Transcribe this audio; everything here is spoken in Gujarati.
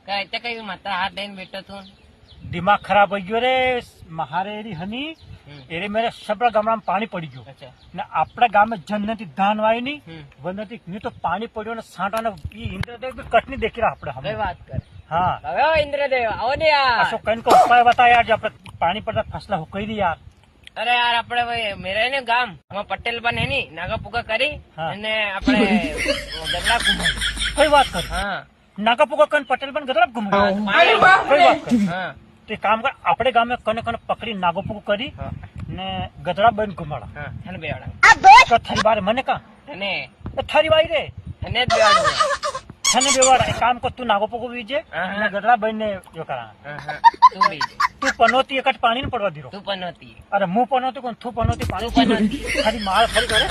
કઈ માતા હાથ લઈને બેઠો તું દિમાગ ખરાબ થઈ ગયો રે મારે એરી હની એરે મેરે સબરા ગામડામાં પાણી પડી ગયું અચ્છા ને આપણા ગામે જન્નતી ધાન વાય નહીં વનતી નહીં તો પાણી પડ્યું ને સાંટા ને ઇન્દ્રદેવ બી કટ નહીં દેખી રહ્યા આપણે કઈ વાત કર हाँ હવે ઇન્દ્રદેવ આવો ને યાર अशोक कहीं को उपाय बता यार जो अपने पानी पड़ता फसला हो कही दी यार અરે યાર આપણે ભાઈ મેરે ને ગામ એમાં પટેલ બન હે ની નાગા પુગા કરી હા. અને આપણે ગરડા ઘુમાવી कई बात कर હા नाका पुका कन पटेल बन गदरा घूम પાણી. कई बात कर હા ते काम कर अपने गांव में कने कने पकड़ी नागो पुको करी હા ने गदरा बन घुमाड़ा હા એને બેવાડા तो थारी बार मने का અને तो थारी बाई रे એને જ બેવાડું थाने बेवाड़ा एक काम कर तू नागो पुको बीजे हाँ, ने हाँ. गदरा बन ने जो करा હા હા તું બી तू पनोती एकट पानी न पड़वा दीरो તું પણ હતી अरे मुंह पनोती कौन थू पनोती पानी તું પણ હતી थारी मार खरी करे